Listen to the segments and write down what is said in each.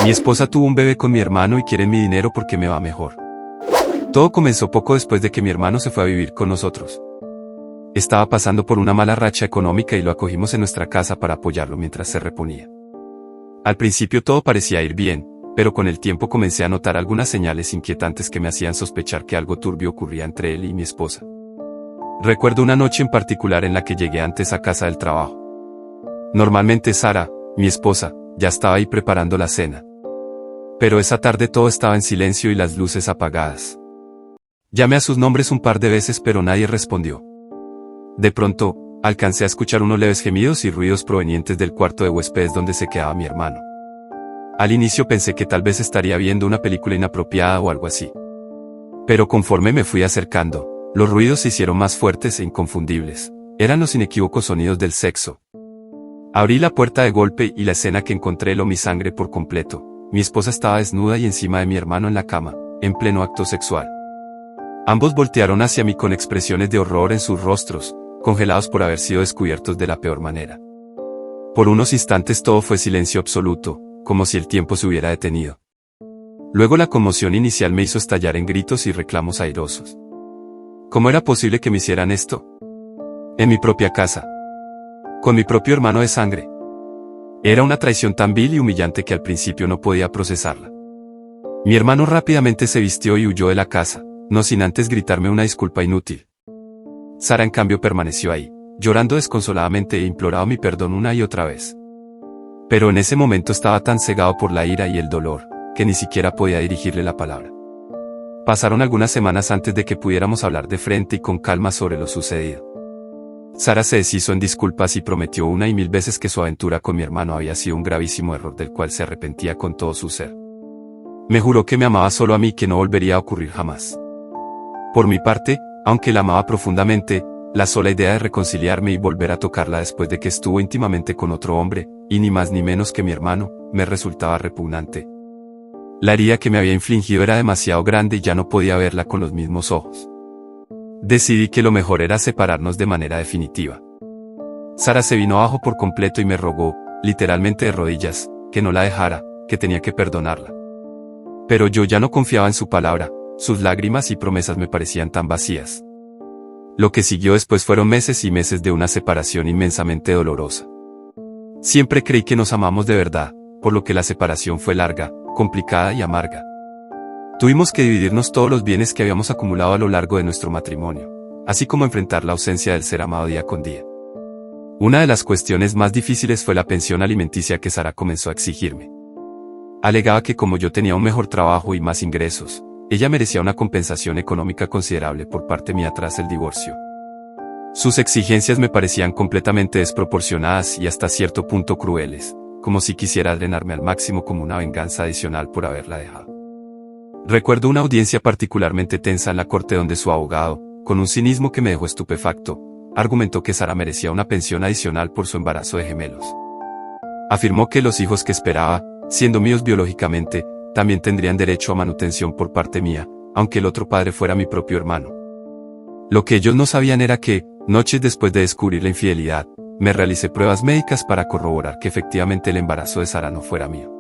Mi esposa tuvo un bebé con mi hermano y quieren mi dinero porque me va mejor. Todo comenzó poco después de que mi hermano se fue a vivir con nosotros. Estaba pasando por una mala racha económica y lo acogimos en nuestra casa para apoyarlo mientras se reponía. Al principio todo parecía ir bien, pero con el tiempo comencé a notar algunas señales inquietantes que me hacían sospechar que algo turbio ocurría entre él y mi esposa. Recuerdo una noche en particular en la que llegué antes a casa del trabajo. Normalmente Sara, mi esposa, ya estaba ahí preparando la cena. Pero esa tarde todo estaba en silencio y las luces apagadas. Llamé a sus nombres un par de veces pero nadie respondió. De pronto, alcancé a escuchar unos leves gemidos y ruidos provenientes del cuarto de huéspedes donde se quedaba mi hermano. Al inicio pensé que tal vez estaría viendo una película inapropiada o algo así. Pero conforme me fui acercando, los ruidos se hicieron más fuertes e inconfundibles. Eran los inequívocos sonidos del sexo. Abrí la puerta de golpe y la escena que encontré heló mi sangre por completo. Mi esposa estaba desnuda y encima de mi hermano en la cama, en pleno acto sexual. Ambos voltearon hacia mí con expresiones de horror en sus rostros, congelados por haber sido descubiertos de la peor manera. Por unos instantes todo fue silencio absoluto, como si el tiempo se hubiera detenido. Luego la conmoción inicial me hizo estallar en gritos y reclamos airosos. ¿Cómo era posible que me hicieran esto? En mi propia casa. Con mi propio hermano de sangre. Era una traición tan vil y humillante que al principio no podía procesarla. Mi hermano rápidamente se vistió y huyó de la casa, no sin antes gritarme una disculpa inútil. Sara en cambio permaneció ahí, llorando desconsoladamente e imploraba mi perdón una y otra vez. Pero en ese momento estaba tan cegado por la ira y el dolor, que ni siquiera podía dirigirle la palabra. Pasaron algunas semanas antes de que pudiéramos hablar de frente y con calma sobre lo sucedido. Sara se deshizo en disculpas y prometió una y mil veces que su aventura con mi hermano había sido un gravísimo error del cual se arrepentía con todo su ser. Me juró que me amaba solo a mí y que no volvería a ocurrir jamás. Por mi parte, aunque la amaba profundamente, la sola idea de reconciliarme y volver a tocarla después de que estuvo íntimamente con otro hombre, y ni más ni menos que mi hermano, me resultaba repugnante. La herida que me había infligido era demasiado grande y ya no podía verla con los mismos ojos. Decidí que lo mejor era separarnos de manera definitiva. Sara se vino abajo por completo y me rogó, literalmente de rodillas, que no la dejara, que tenía que perdonarla. Pero yo ya no confiaba en su palabra, sus lágrimas y promesas me parecían tan vacías. Lo que siguió después fueron meses y meses de una separación inmensamente dolorosa. Siempre creí que nos amamos de verdad, por lo que la separación fue larga, complicada y amarga. Tuvimos que dividirnos todos los bienes que habíamos acumulado a lo largo de nuestro matrimonio, así como enfrentar la ausencia del ser amado día con día. Una de las cuestiones más difíciles fue la pensión alimenticia que Sara comenzó a exigirme. Alegaba que como yo tenía un mejor trabajo y más ingresos, ella merecía una compensación económica considerable por parte mía tras el divorcio. Sus exigencias me parecían completamente desproporcionadas y hasta cierto punto crueles, como si quisiera drenarme al máximo como una venganza adicional por haberla dejado. Recuerdo una audiencia particularmente tensa en la corte donde su abogado, con un cinismo que me dejó estupefacto, argumentó que Sara merecía una pensión adicional por su embarazo de gemelos. Afirmó que los hijos que esperaba, siendo míos biológicamente, también tendrían derecho a manutención por parte mía, aunque el otro padre fuera mi propio hermano. Lo que ellos no sabían era que, noches después de descubrir la infidelidad, me realicé pruebas médicas para corroborar que efectivamente el embarazo de Sara no fuera mío.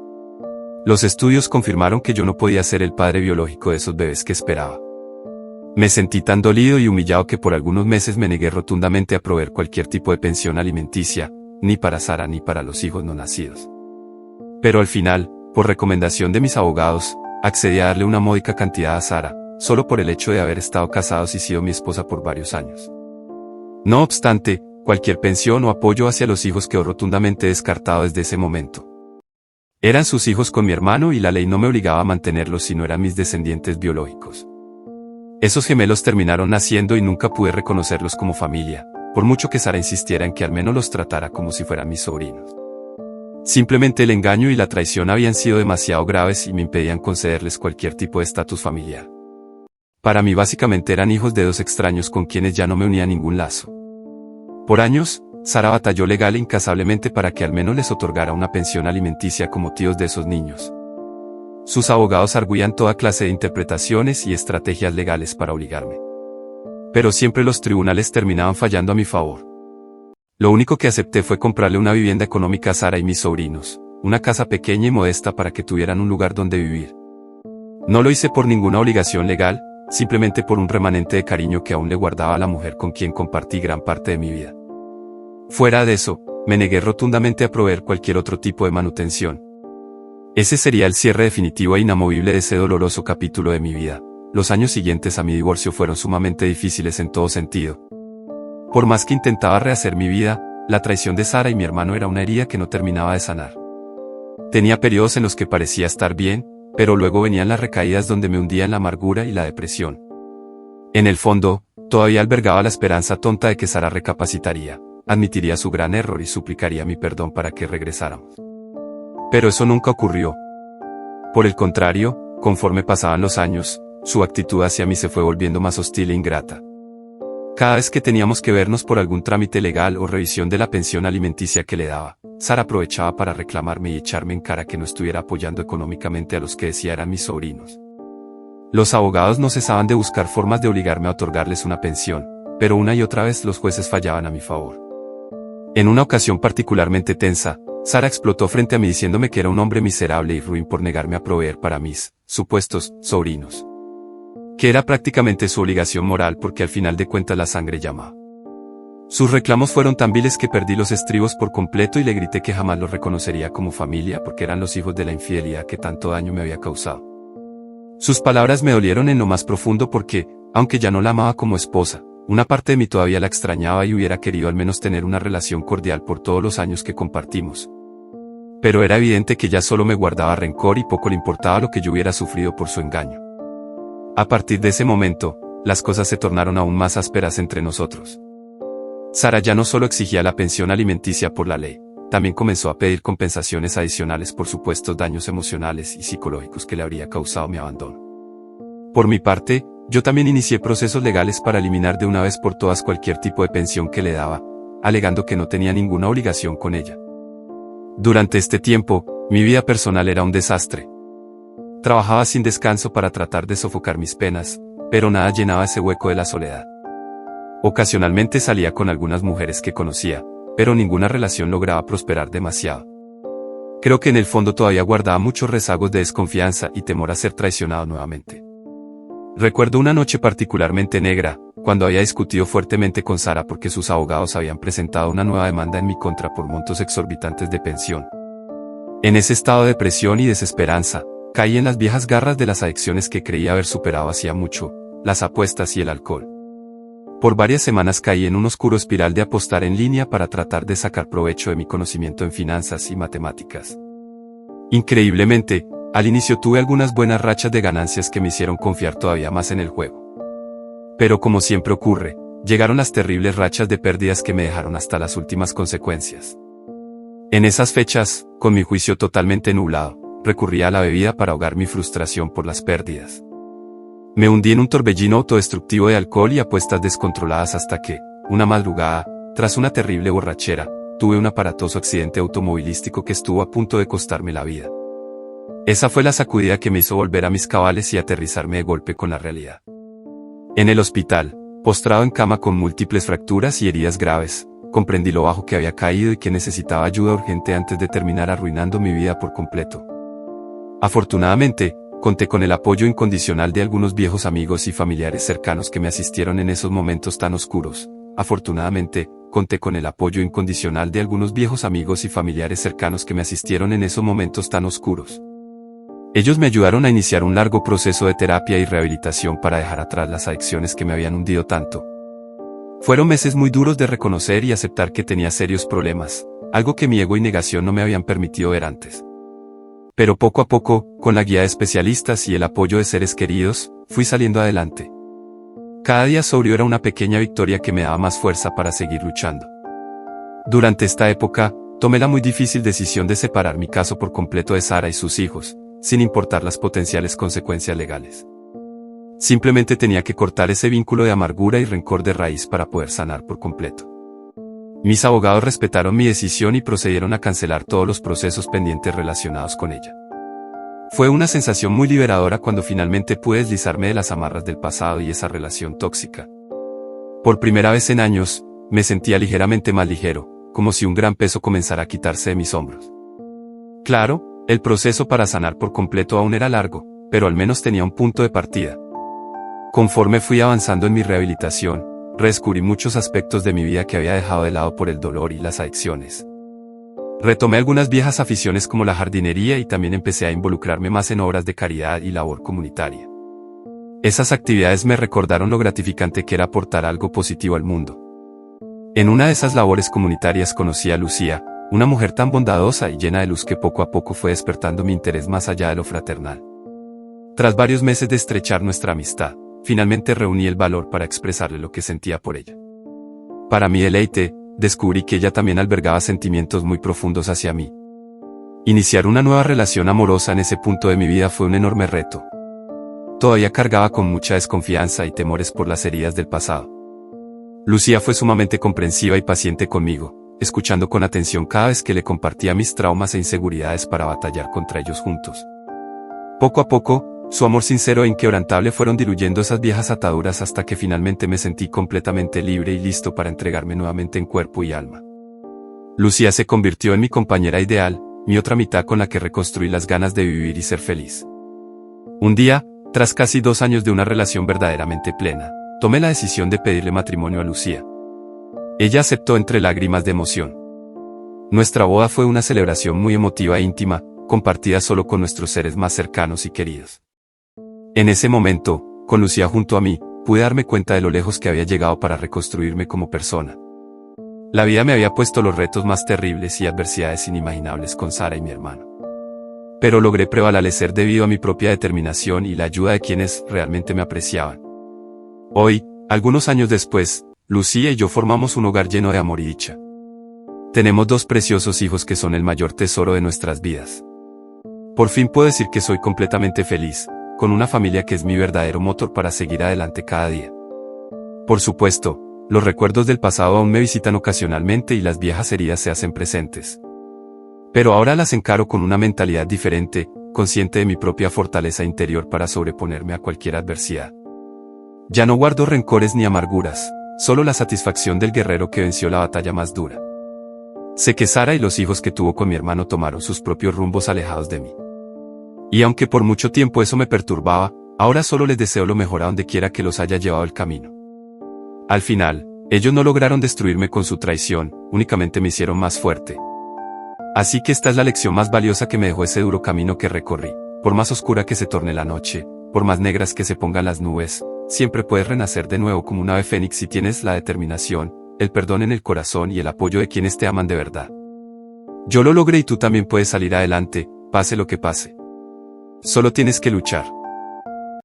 Los estudios confirmaron que yo no podía ser el padre biológico de esos bebés que esperaba. Me sentí tan dolido y humillado que por algunos meses me negué rotundamente a proveer cualquier tipo de pensión alimenticia, ni para Sara ni para los hijos no nacidos. Pero al final, por recomendación de mis abogados, accedí a darle una módica cantidad a Sara, solo por el hecho de haber estado casados y sido mi esposa por varios años. No obstante, cualquier pensión o apoyo hacia los hijos quedó rotundamente descartado desde ese momento. Eran sus hijos con mi hermano y la ley no me obligaba a mantenerlos si no eran mis descendientes biológicos. Esos gemelos terminaron naciendo y nunca pude reconocerlos como familia, por mucho que Sara insistiera en que al menos los tratara como si fueran mis sobrinos. Simplemente el engaño y la traición habían sido demasiado graves y me impedían concederles cualquier tipo de estatus familiar. Para mí básicamente eran hijos de dos extraños con quienes ya no me unía ningún lazo. Por años, Sara batalló legal e incansablemente para que al menos les otorgara una pensión alimenticia como tíos de esos niños. Sus abogados arguían toda clase de interpretaciones y estrategias legales para obligarme. Pero siempre los tribunales terminaban fallando a mi favor. Lo único que acepté fue comprarle una vivienda económica a Sara y mis sobrinos, una casa pequeña y modesta para que tuvieran un lugar donde vivir. No lo hice por ninguna obligación legal, simplemente por un remanente de cariño que aún le guardaba a la mujer con quien compartí gran parte de mi vida. Fuera de eso, me negué rotundamente a proveer cualquier otro tipo de manutención. Ese sería el cierre definitivo e inamovible de ese doloroso capítulo de mi vida. Los años siguientes a mi divorcio fueron sumamente difíciles en todo sentido. Por más que intentaba rehacer mi vida, la traición de Sara y mi hermano era una herida que no terminaba de sanar. Tenía periodos en los que parecía estar bien, pero luego venían las recaídas donde me hundía en la amargura y la depresión. En el fondo, todavía albergaba la esperanza tonta de que Sara recapacitaría, admitiría su gran error y suplicaría mi perdón para que regresáramos. Pero eso nunca ocurrió. Por el contrario, conforme pasaban los años, su actitud hacia mí se fue volviendo más hostil e ingrata. Cada vez que teníamos que vernos por algún trámite legal o revisión de la pensión alimenticia que le daba, Sara aprovechaba para reclamarme y echarme en cara que no estuviera apoyando económicamente a los que decía eran mis sobrinos. Los abogados no cesaban de buscar formas de obligarme a otorgarles una pensión, pero una y otra vez los jueces fallaban a mi favor. En una ocasión particularmente tensa, Sara explotó frente a mí diciéndome que era un hombre miserable y ruin por negarme a proveer para mis supuestos sobrinos. Que era prácticamente su obligación moral porque al final de cuentas la sangre llama. Sus reclamos fueron tan viles que perdí los estribos por completo y le grité que jamás los reconocería como familia porque eran los hijos de la infidelidad que tanto daño me había causado. Sus palabras me dolieron en lo más profundo porque, aunque ya no la amaba como esposa, una parte de mí todavía la extrañaba y hubiera querido al menos tener una relación cordial por todos los años que compartimos. Pero era evidente que ya solo me guardaba rencor y poco le importaba lo que yo hubiera sufrido por su engaño. A partir de ese momento, las cosas se tornaron aún más ásperas entre nosotros. Sara ya no solo exigía la pensión alimenticia por la ley, también comenzó a pedir compensaciones adicionales por supuestos daños emocionales y psicológicos que le habría causado mi abandono. Por mi parte, yo también inicié procesos legales para eliminar de una vez por todas cualquier tipo de pensión que le daba, alegando que no tenía ninguna obligación con ella. Durante este tiempo, mi vida personal era un desastre. Trabajaba sin descanso para tratar de sofocar mis penas, pero nada llenaba ese hueco de la soledad. Ocasionalmente salía con algunas mujeres que conocía, pero ninguna relación lograba prosperar demasiado. Creo que en el fondo todavía guardaba muchos rezagos de desconfianza y temor a ser traicionado nuevamente. Recuerdo una noche particularmente negra, cuando había discutido fuertemente con Sara porque sus abogados habían presentado una nueva demanda en mi contra por montos exorbitantes de pensión. En ese estado de depresión y desesperanza, caí en las viejas garras de las adicciones que creía haber superado hacía mucho, las apuestas y el alcohol. Por varias semanas caí en un oscuro espiral de apostar en línea para tratar de sacar provecho de mi conocimiento en finanzas y matemáticas. Increíblemente, al inicio tuve algunas buenas rachas de ganancias que me hicieron confiar todavía más en el juego. Pero como siempre ocurre, llegaron las terribles rachas de pérdidas que me dejaron hasta las últimas consecuencias. En esas fechas, con mi juicio totalmente nublado, recurría a la bebida para ahogar mi frustración por las pérdidas. Me hundí en un torbellino autodestructivo de alcohol y apuestas descontroladas hasta que, una madrugada, tras una terrible borrachera, tuve un aparatoso accidente automovilístico que estuvo a punto de costarme la vida. Esa fue la sacudida que me hizo volver a mis cabales y aterrizarme de golpe con la realidad. En el hospital, postrado en cama con múltiples fracturas y heridas graves, comprendí lo bajo que había caído y que necesitaba ayuda urgente antes de terminar arruinando mi vida por completo. Afortunadamente, conté con el apoyo incondicional de algunos viejos amigos y familiares cercanos que me asistieron en esos momentos tan oscuros. Afortunadamente, conté con el apoyo incondicional de algunos viejos amigos y familiares cercanos que me asistieron en esos momentos tan oscuros. Ellos me ayudaron a iniciar un largo proceso de terapia y rehabilitación para dejar atrás las adicciones que me habían hundido tanto. Fueron meses muy duros de reconocer y aceptar que tenía serios problemas, algo que mi ego y negación no me habían permitido ver antes. Pero poco a poco, con la guía de especialistas y el apoyo de seres queridos, fui saliendo adelante. Cada día sobrio era una pequeña victoria que me daba más fuerza para seguir luchando. Durante esta época, tomé la muy difícil decisión de separar mi caso por completo de Sara y sus hijos, sin importar las potenciales consecuencias legales. Simplemente tenía que cortar ese vínculo de amargura y rencor de raíz para poder sanar por completo. Mis abogados respetaron mi decisión y procedieron a cancelar todos los procesos pendientes relacionados con ella. Fue una sensación muy liberadora cuando finalmente pude deslizarme de las amarras del pasado y esa relación tóxica. Por primera vez en años, me sentía ligeramente más ligero, como si un gran peso comenzara a quitarse de mis hombros. Claro, el proceso para sanar por completo aún era largo, pero al menos tenía un punto de partida. Conforme fui avanzando en mi rehabilitación, redescubrí muchos aspectos de mi vida que había dejado de lado por el dolor y las adicciones. Retomé algunas viejas aficiones como la jardinería y también empecé a involucrarme más en obras de caridad y labor comunitaria. Esas actividades me recordaron lo gratificante que era aportar algo positivo al mundo. En una de esas labores comunitarias conocí a Lucía, una mujer tan bondadosa y llena de luz que poco a poco fue despertando mi interés más allá de lo fraternal. Tras varios meses de estrechar nuestra amistad, finalmente reuní el valor para expresarle lo que sentía por ella. Para mi deleite, descubrí que ella también albergaba sentimientos muy profundos hacia mí. Iniciar una nueva relación amorosa en ese punto de mi vida fue un enorme reto. Todavía cargaba con mucha desconfianza y temores por las heridas del pasado. Lucía fue sumamente comprensiva y paciente conmigo, escuchando con atención cada vez que le compartía mis traumas e inseguridades para batallar contra ellos juntos. Poco a poco, su amor sincero e inquebrantable fueron diluyendo esas viejas ataduras hasta que finalmente me sentí completamente libre y listo para entregarme nuevamente en cuerpo y alma. Lucía se convirtió en mi compañera ideal, mi otra mitad con la que reconstruí las ganas de vivir y ser feliz. Un día, tras casi 2 años de una relación verdaderamente plena, tomé la decisión de pedirle matrimonio a Lucía. Ella aceptó entre lágrimas de emoción. Nuestra boda fue una celebración muy emotiva e íntima, compartida solo con nuestros seres más cercanos y queridos. En ese momento, con Lucía junto a mí, pude darme cuenta de lo lejos que había llegado para reconstruirme como persona. La vida me había puesto los retos más terribles y adversidades inimaginables con Sara y mi hermano. Pero logré prevalecer debido a mi propia determinación y la ayuda de quienes realmente me apreciaban. Hoy, algunos años después, Lucía y yo formamos un hogar lleno de amor y dicha. Tenemos 2 preciosos hijos que son el mayor tesoro de nuestras vidas. Por fin puedo decir que soy completamente feliz, con una familia que es mi verdadero motor para seguir adelante cada día. Por supuesto, los recuerdos del pasado aún me visitan ocasionalmente y las viejas heridas se hacen presentes. Pero ahora las encaro con una mentalidad diferente, consciente de mi propia fortaleza interior para sobreponerme a cualquier adversidad. Ya no guardo rencores ni amarguras, solo la satisfacción del guerrero que venció la batalla más dura. Sé que Sara y los hijos que tuvo con mi hermano tomaron sus propios rumbos alejados de mí. Y aunque por mucho tiempo eso me perturbaba, ahora solo les deseo lo mejor a donde quiera que los haya llevado el camino. Al final, ellos no lograron destruirme con su traición, únicamente me hicieron más fuerte. Así que esta es la lección más valiosa que me dejó ese duro camino que recorrí. Por más oscura que se torne la noche, por más negras que se pongan las nubes, siempre puedes renacer de nuevo como un ave fénix si tienes la determinación, el perdón en el corazón y el apoyo de quienes te aman de verdad. Yo lo logré y tú también puedes salir adelante, pase lo que pase. Solo tienes que luchar.